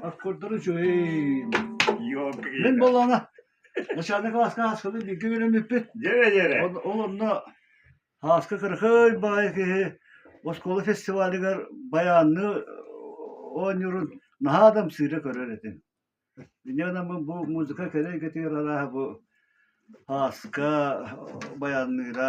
Akkordları şöyle. Yok. Ben bolana. Dışarıda haskı bir güvene müppet. Dere. Onunla haskı kırkı bayki Oskolu Festivali'gar bayanlı oynuyorun. Nahadam sıyra körüretin. Dünyadan bu müzika kere getiriyor bu haskı bayanlıyla.